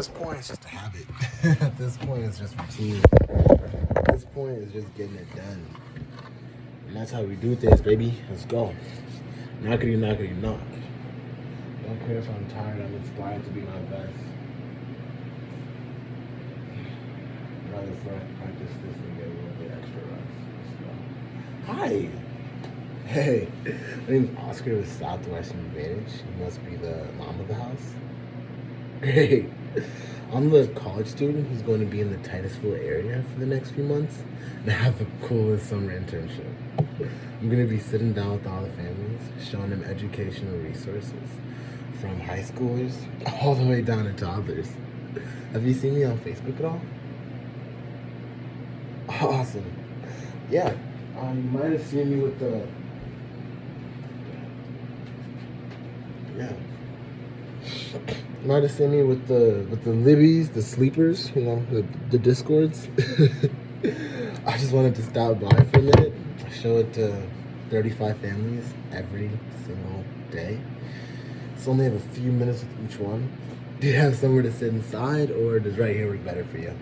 this point, it's just a habit. At this point, it's just routine. At this point, it's just getting it done. And that's how we do things, baby. Let's go. Knockity, knockity, knock. Don't care if I'm tired, I'm inspired to be my best. I'd rather practice this and get a little bit extra rest. Let's go. Hi. Hey, my name's Oscar with Southwestern Advantage. You must be the mom of the house. Great. I'm the college student who's going to be in the Titusville area for the next few months and have the coolest summer internship. I'm going to be sitting down with all the families, showing them educational resources from high schoolers all the way down to toddlers. Have you seen me on Facebook at all? Awesome. Yeah, you might have seen me with the... Yeah. You might have seen me with the Libbies, the sleepers, you know, the Discords. I just wanted to stop by for a minute, show it to 35 families every single day. So only have a few minutes with each one. Do you have somewhere to sit inside, or does right here work better for you?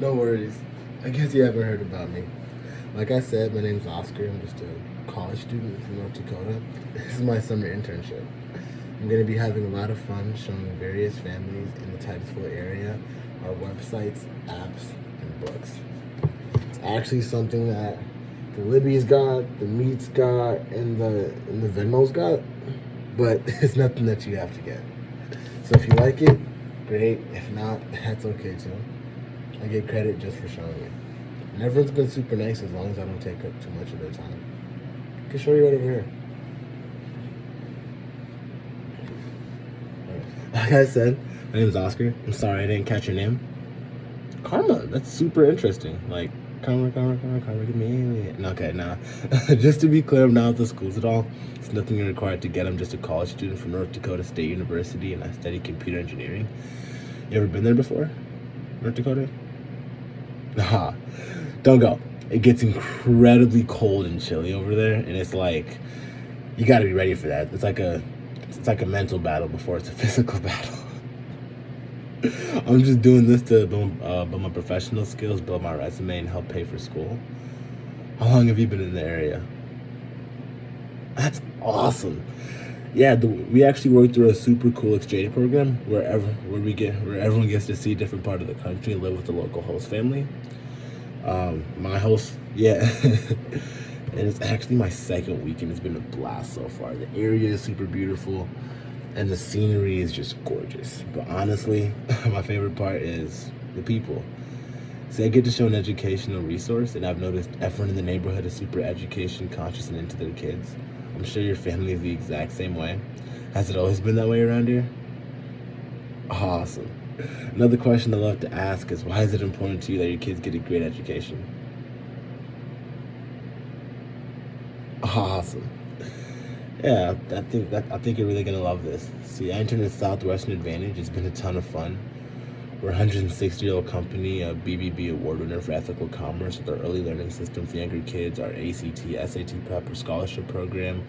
No worries. I guess you haven't heard about me. Like I said, my name's Oscar. I'm just a college student from North Dakota. This is my summer internship. I'm going to be having a lot of fun showing various families in the Titusville area our websites, apps, and books. It's actually something that the Libby's got, the Meats got, and the Venmo's got, but it's nothing that you have to get. So if you like it, great. If not, that's okay too. I get credit just for showing you. And everyone's been super nice as long as I don't take up too much of their time. I can show you right over here. Like I said, my name is Oscar. I'm sorry I didn't catch your name. Karma. That's super interesting. Like, karma, give me. Okay, nah. Just to be clear, I'm not with the schools at all. It's nothing required to get. I'm just a college student from North Dakota State University, and I study computer engineering. You ever been there before? North Dakota? Nah. Don't go. It gets incredibly cold and chilly over there, and it's like you got to be ready for that. It's like a mental battle before it's a physical battle. I'm just doing this to build my professional skills, build my resume, and help pay for school. How long have you been in the area? That's awesome. Yeah, we actually work through a super cool exchange program where everyone gets to see a different part of the country and live with the local host family. My host, yeah. And it's actually my second week, and it's been a blast so far. The area is super beautiful, and the scenery is just gorgeous. But honestly, my favorite part is the people. See, I get to show an educational resource, and I've noticed everyone in the neighborhood is super education conscious and into their kids. I'm sure your family is the exact same way. Has it always been that way around here? Awesome. Another question I love to ask is, why is it important to you that your kids get a great education? Awesome. Yeah, I think you're really gonna love this. See, I interned at Southwestern Advantage. It's been a ton of fun. We're a 160-year-old company, a BBB award winner for ethical commerce with our early learning system for younger kids, our ACT, SAT prep or scholarship program,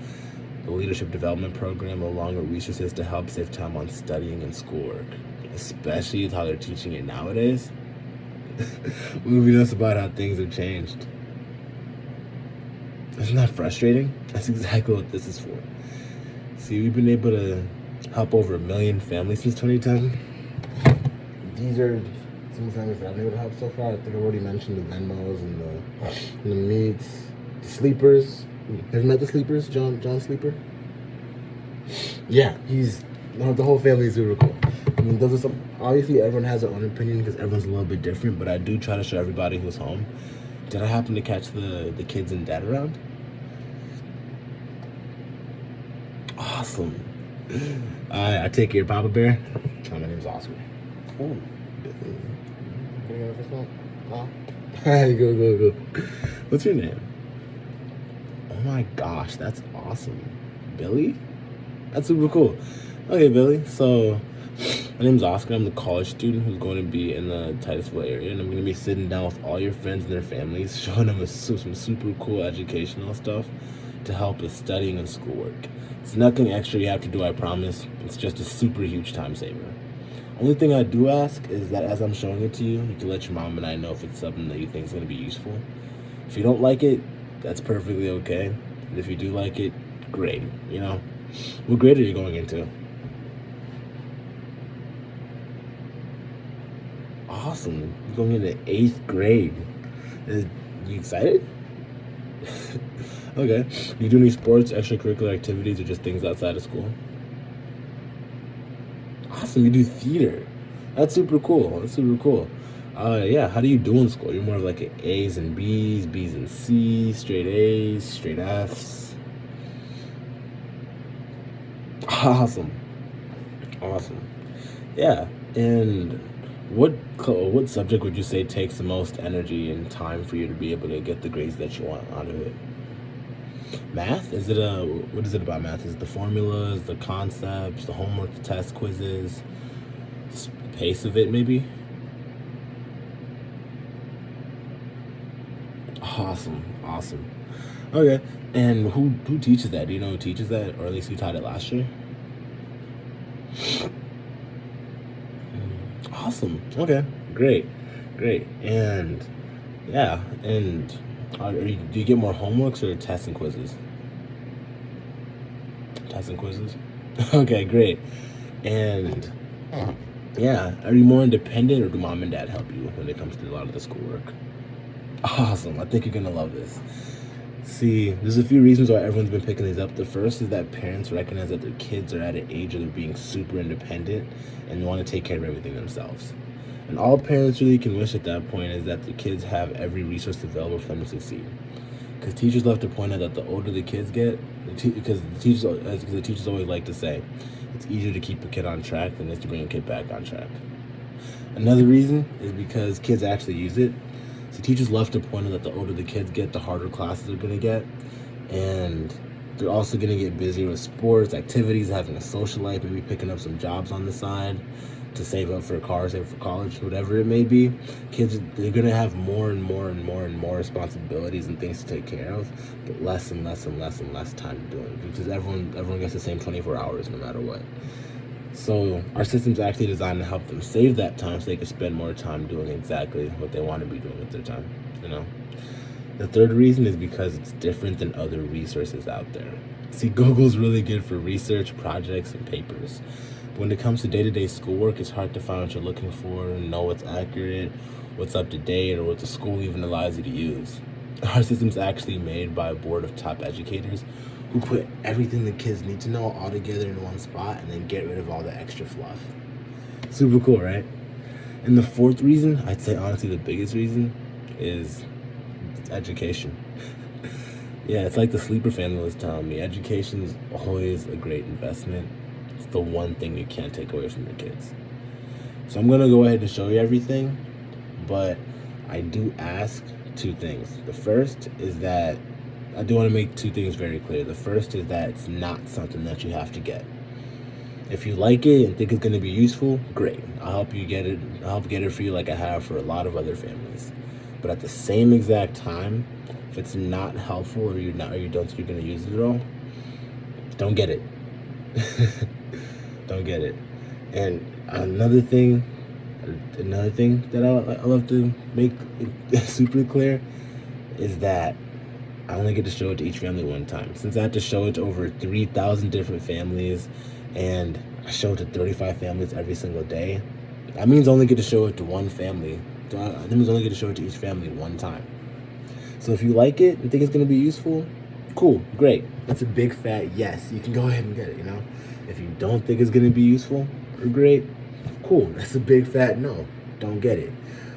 the leadership development program, along with resources to help save time on studying and schoolwork, especially with how they're teaching it nowadays. Moving us about how things have changed. Isn't that frustrating? That's exactly what this is for. See, we've been able to help over 1 million families since 2010. These are some families that I've been able to help so far. I think I already mentioned the Venmos and the Meats, the Sleepers. Have you met the Sleepers? John Sleeper? Yeah, the whole family is super cool. I mean, those are some, obviously everyone has their own opinion because everyone's a little bit different, but I do try to show everybody who's home. Did I happen to catch the kids and dad around? Awesome. I take care, Papa Bear. My name's Oscar. Oh. Go. What's your name? Oh my gosh, that's awesome. Billy? That's super cool. Okay, Billy. So, my name's Oscar. I'm the college student who's going to be in the Titusville area, and I'm going to be sitting down with all your friends and their families, showing them some super cool educational stuff to help with studying and schoolwork. It's nothing extra you have to do, I promise. It's just a super huge time saver. Only thing I do ask is that as I'm showing it to you, you can let your mom and I know if it's something that you think is going to be useful. If you don't like it, that's perfectly okay. And if you do like it, great. You know, what grade are you going into? Awesome. You're going into 8th grade. Is you excited? Okay. Do you do any sports, extracurricular activities, or just things outside of school? Awesome. You do theater. That's super cool. That's super cool. Yeah. How do you do in school? You're more of like A's and B's, B's and C's, straight A's, straight F's. Awesome. Awesome. Yeah. And what subject would you say takes the most energy and time for you to be able to get the grades that you want out of it? Math? What is it about math? Is it the formulas, the concepts, the homework, the test quizzes, the pace of it maybe? Awesome, awesome. Okay, and who teaches that? Do you know who teaches that, or at least who taught it last year? Awesome. Okay, great, great, and yeah, and do you get more homeworks or tests and quizzes? Tests and quizzes. Okay, great, and yeah, are you more independent, or do mom and dad help you when it comes to a lot of the schoolwork? Awesome. I think you're gonna love this. See, there's a few reasons why everyone's been picking these up. The first is that parents recognize that their kids are at an age of being super independent and want to take care of everything themselves. And all parents really can wish at that point is that the kids have every resource available for them to succeed. Because teachers love to point out that the older the kids get, because the teachers always like to say, it's easier to keep a kid on track than it is to bring a kid back on track. Another reason is because kids actually use it. So teachers love to point out that the older the kids get, the harder classes they're going to get. And they're also going to get busier with sports, activities, having a social life, maybe picking up some jobs on the side to save up for a car, save for college, whatever it may be. Kids, they're going to have more and more and more and more responsibilities and things to take care of, but less and less and less and less time to do it, because everyone gets the same 24 hours no matter what. So our system's actually designed to help them save that time so they can spend more time doing exactly what they want to be doing with their time, you know? The third reason is because it's different than other resources out there. See, Google's really good for research, projects, and papers. But when it comes to day-to-day schoolwork, it's hard to find what you're looking for, know what's accurate, what's up to date, or what the school even allows you to use. Our system's actually made by a board of top educators who put everything the kids need to know all together in one spot and then get rid of all the extra fluff. Super cool, right? And the fourth reason, I'd say honestly the biggest reason, is education. Yeah, it's like the sleeper family was telling me. Education is always a great investment. It's the one thing you can't take away from your kids. So I'm gonna go ahead and show you everything, but I do ask two things. The first is that I do want to make two things very clear. The first is that it's not something that you have to get. If you like it and think it's going to be useful, great. I'll help you get it. I'll help get it for you like I have for a lot of other families. But at the same exact time, if it's not helpful or you don't think you're going to use it at all, don't get it. Don't get it. And another thing that I love to make super clear is that I only get to show it to each family one time. Since I have to show it to over 3,000 different families and I show it to 35 families every single day, that means I only get to show it to one family. That means I only get to show it to each family one time. So if you like it and think it's going to be useful, cool, great. That's a big fat yes. You can go ahead and get it, you know? If you don't think it's going to be useful or great, cool. That's a big fat no. Don't get it.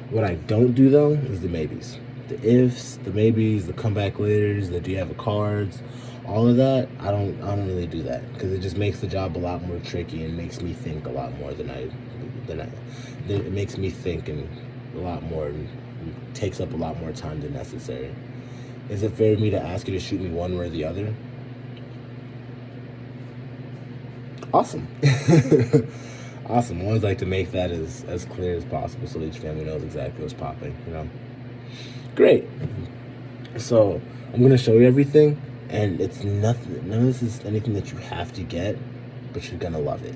What I don't do, though, is the maybes. The ifs, the maybes, the comeback laters, the do you have a cards, all of that, I don't really do that because it just makes the job a lot more tricky and makes me think a lot more it makes me think and a lot more and takes up a lot more time than necessary. Is it fair for me to ask you to shoot me one way or the other? Awesome. Awesome. I always like to make that as clear as possible so each family knows exactly what's popping, you know? Great. So I'm going to show you everything, And it's nothing, none of this is anything that you have to get, but you're gonna love it.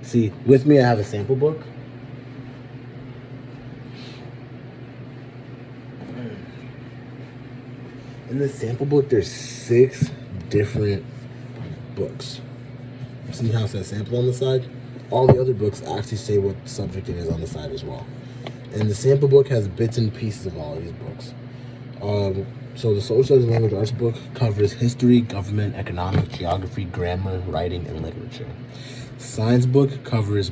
See, with me, I have a sample book. In this sample book, there's 6 different books. See how it says sample on the side? All the other books actually say what subject it is on the side as well. And the sample book has bits and pieces of all of these books. So the social studies and language arts book covers history, government, economics, geography, grammar, writing, and literature. Science book covers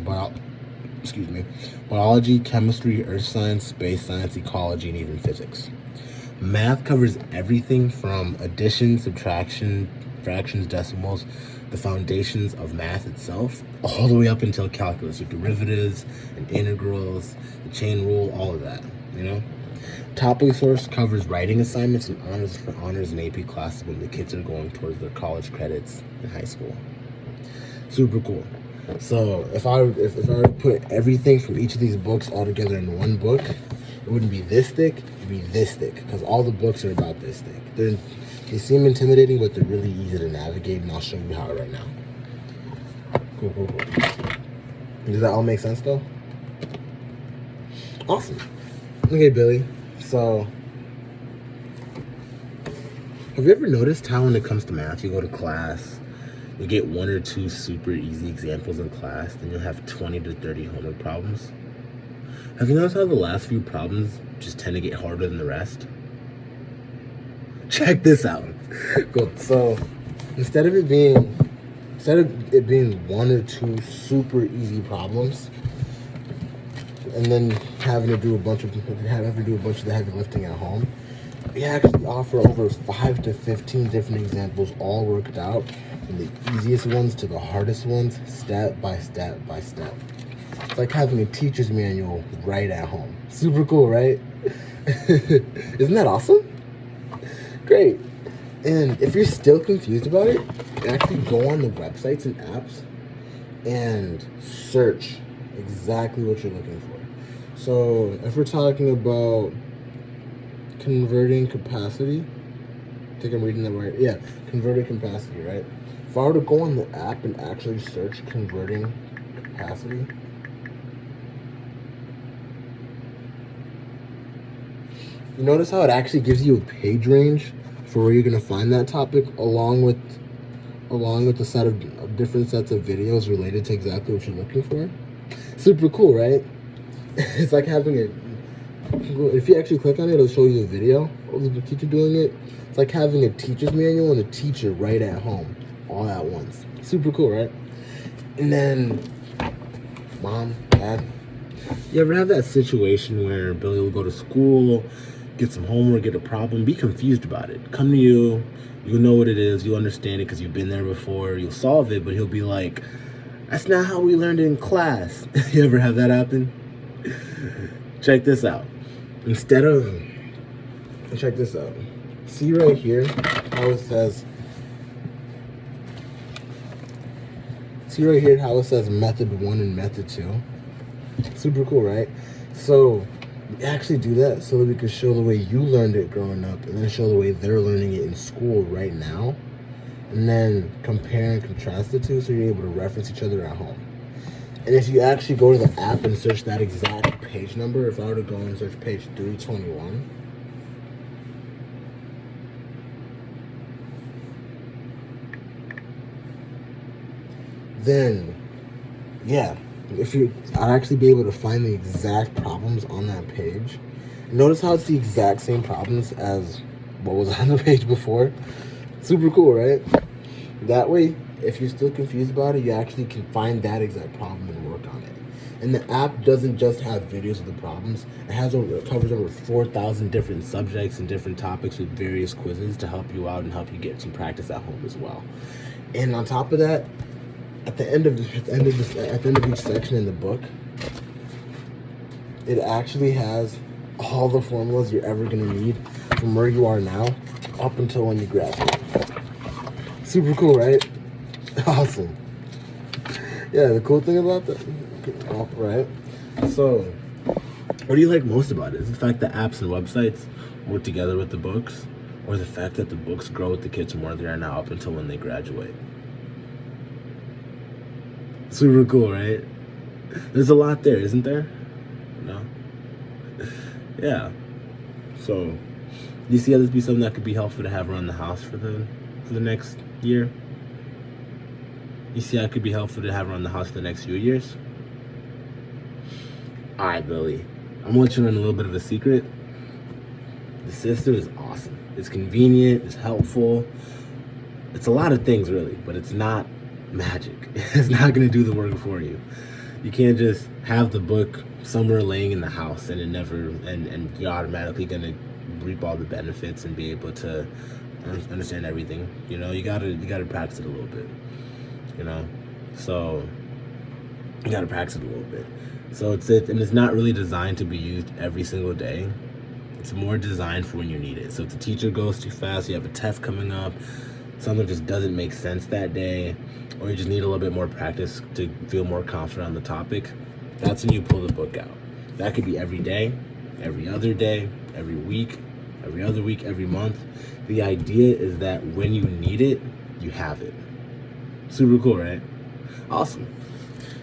biology, chemistry, earth science, space science, ecology, and even physics. Math covers everything from addition, subtraction, fractions, decimals, the foundations of math itself, all the way up until calculus, with derivatives and integrals, the chain rule, all of that, you know? Topic source covers writing assignments and honors and AP classes when the kids are going towards their college credits in high school. Super cool. So if I were to put everything from each of these books all together in one book, it wouldn't be this thick, it'd be this thick, because all the books are about this thick. They seem intimidating, but they're really easy to navigate, and I'll show you how right now. Cool. Does that all make sense, though? Awesome. Okay, Billy. So, have you ever noticed how when it comes to math, you go to class, you get 1 or 2 super easy examples in class, then you'll have 20 to 30 homework problems? Have you noticed how the last few problems just tend to get harder than the rest? Check this out. Cool. So instead of it being 1 or 2 super easy problems, and then having to do a bunch of the heavy lifting at home, we actually offer over 5 to 15 different examples, all worked out from the easiest ones to the hardest ones, step by step by step. It's like having a teacher's manual right at home. Super cool, right? Isn't that awesome? Great. And if you're still confused about it, actually go on the websites and apps and search exactly what you're looking for. So if we're talking about converting capacity, I think I'm reading that right. Yeah, converting capacity, right? If I were to go on the app and actually search converting capacity, you notice how it actually gives you a page range for where you're going to find that topic, along with a set of different sets of videos related to exactly what you're looking for. Super cool, right? It's like having if you actually click on it, it'll show you the video of the teacher doing it. It's like having a teacher's manual and a teacher right at home, all at once. Super cool, right? And then, mom, dad, you ever have that situation where Billy will go to school, get some homework, get a problem, be confused about it, come to you, you'll know what it is, you'll understand it because you've been there before, you'll solve it, but he'll be like, that's not how we learned it in class. You ever have that happen? Check this out. Check this out. See right here how it says, method 1 and method 2? Super cool, right? So we actually do that so that we can show the way you learned it growing up, and then show the way they're learning it in school right now, and then compare and contrast the two so you're able to reference each other at home. And if you actually go to the app and search that exact page number, if I were to go and search page 321, then, yeah, I'd actually be able to find the exact problems on that page. Notice how it's the exact same problems as what was on the page before? Super cool, right? That way, if you're still confused about it, you actually can find that exact problem and work on it. And the app doesn't just have videos of the problems. It covers over 4,000 different subjects and different topics with various quizzes to help you out and help you get some practice at home as well. And on top of that, at the end of each section in the book, it actually has all the formulas you're ever going to need from where you are now up until when you graduate. Super cool, right? Awesome. Yeah, the cool thing about that, right? So, what do you like most about it? Is the fact that apps and websites work together with the books? or the fact that the books grow with the kids from where they are now up until when they graduate. Super cool, right? There's a lot there, isn't there? No? Yeah. So, do you see how this be something that could be helpful to have around the house for the next year? You see how it could be helpful to have around the house for the next few years? Alright, Billy. I'm gonna let you in a little bit of a secret. The system is awesome. It's convenient, it's helpful. It's a lot of things really, but it's not magic. It's not gonna do the work for you. You can't just have the book somewhere laying in the house and it never and you're automatically gonna reap all the benefits and be able to understand everything. You know, you gotta practice it a little bit. You know, so you gotta practice it a little bit. So it's not really designed to be used every single day. It's more designed for when you need it. So if the teacher goes too fast, you have a test coming up, something just doesn't make sense that day, or you just need a little bit more practice to feel more confident on the topic, that's when you pull the book out. That could be every day, every other day, every week, every other week, every month. The idea is that when you need it, you have it. Super cool, right? Awesome.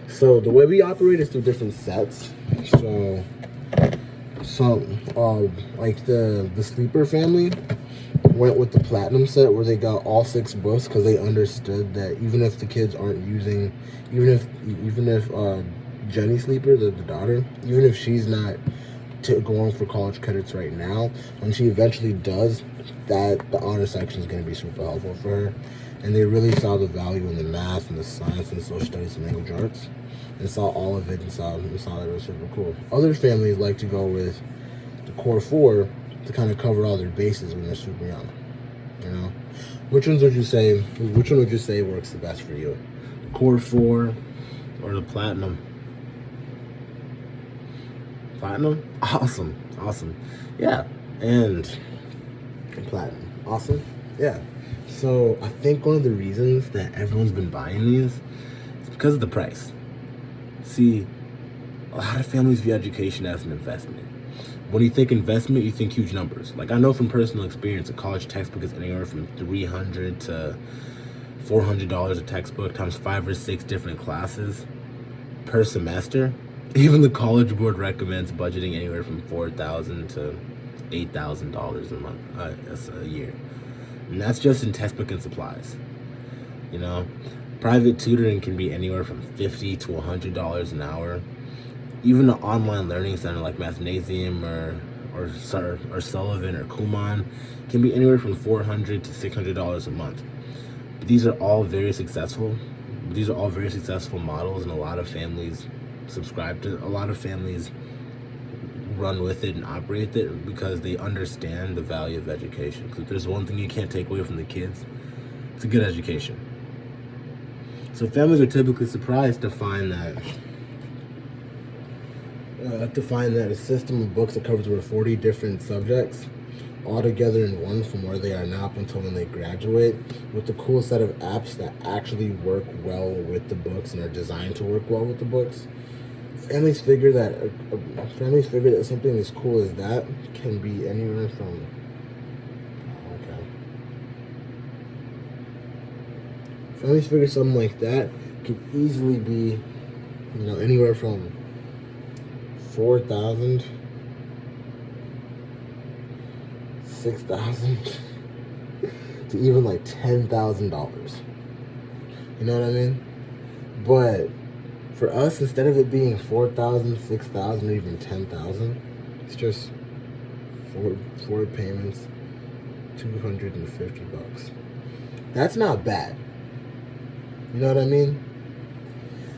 So the way we operate is through different sets. So like the Sleeper family went with the Platinum set where they got all 6 books because they understood that even if the kids aren't using, even if Jenny Sleeper, the daughter, even if she's not going for college credits right now, when she eventually does, that the honor section is going to be super helpful for her. And they really saw the value in the math and the science and the social studies and language arts, and saw all of it and saw that it was super cool. Other families like to go with the core 4 to kind of cover all their bases when they're super young. You know, which one would you say works the best for you? The core 4 or the Platinum? Platinum? Awesome. Yeah, and Platinum. Awesome. Yeah. So I think one of the reasons that everyone's been buying these is because of the price. See, a lot of families view education as an investment. When you think investment, you think huge numbers. Like I know from personal experience, a college textbook is anywhere from $300 to $400 a textbook times 5 or 6 different classes per semester. Even the College Board recommends budgeting anywhere from $4,000 to $8,000 a month, a year. And that's just in textbook and supplies. You know, private tutoring can be anywhere from $50 to $100 an hour. Even an online learning center like Mathnasium or Sullivan or Kumon can be anywhere from $400 to $600 a month. But these are all very successful. These are all very successful models, and a lot of families subscribe to. A lot of families run with it and operate it because they understand the value of education. Because if there's one thing you can't take away from the kids, it's a good education. So families are typically surprised to find that a system of books that covers over 40 different subjects all together in one from where they are now up until when they graduate, with the cool set of apps that actually work well with the books and are designed to work well with the books. Families figure that something as cool as that can be anywhere from families figure something like that can easily be, anywhere from $4,000, $6,000 to even like $10,000. You know what I mean? But for us, instead of it being $4,000, $6,000, or even $10,000, it's just four payments, $250. That's not bad. You know what I mean?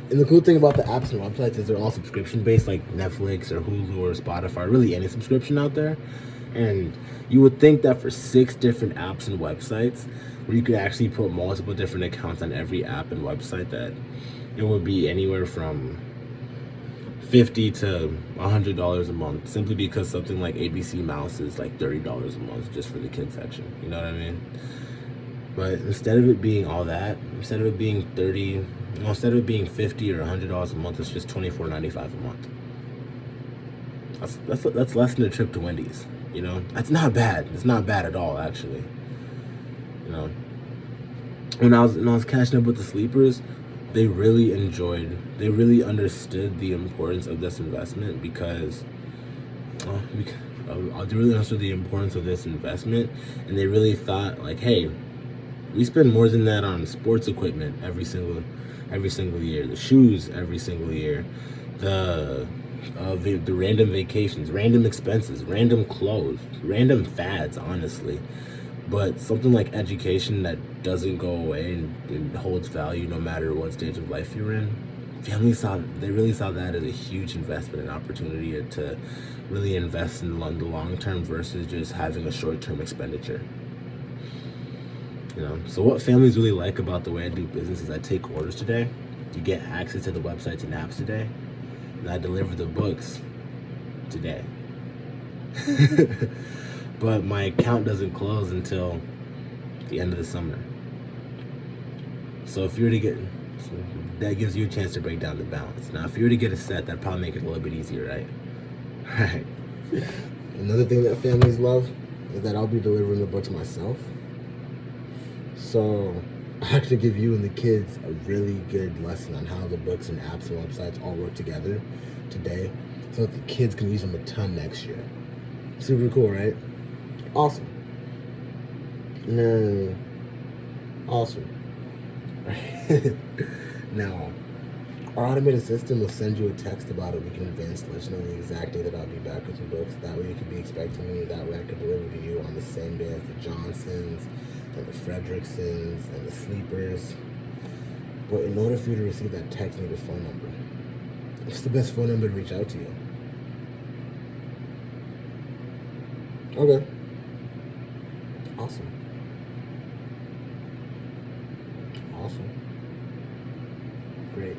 And the cool thing about the apps and websites is they're all subscription based, like Netflix or Hulu or Spotify, really any subscription out there. And you would think that for 6 different apps and websites, where you could actually put multiple different accounts on every app and website, that it would be anywhere from $50 to $100 a month, simply because something like ABC Mouse is like $30 a month just for the kids section. You know what I mean? But instead of it being all that, instead of it being $50 or $100 a month, it's just $24.95 a month. That's less than a trip to Wendy's. You know, that's not bad. It's not bad at all, actually. You know, when I was catching up with the sleepers, they really understood the importance of this investment because they really understood the importance of this investment, and they really thought like, hey, we spend more than that on sports equipment every single year, the shoes every single year, the the random vacations, random expenses, random clothes, random fads, honestly. But something like education that doesn't go away and holds value no matter what stage of life you're in, they really saw that as a huge investment and opportunity to really invest in the long term versus just having a short term expenditure. You know, so what families really like about the way I do business is I take orders today, you get access to the websites and apps today, and I deliver the books today. But my account doesn't close until the end of the summer. So if you were to get, so that gives you a chance to break down the balance. Now, if you were to get a set, that'd probably make it a little bit easier, right? Right. Another thing that families love is that I'll be delivering the books myself. So I actually give you and the kids a really good lesson on how the books and apps and websites all work together today, so that the kids can use them a ton next year. Super cool, right? Awesome. No. Awesome. Now, our automated system will send you a text about a week in advance to let you know the exact day that I'll be back with your books. That way you can be expecting me. That way I can deliver to you on the same day as the Johnsons and the Fredericksons and the Sleepers. But in order for you to receive that text, you need a phone number. What's the best phone number to reach out to you? Okay. Awesome. Awesome. Great.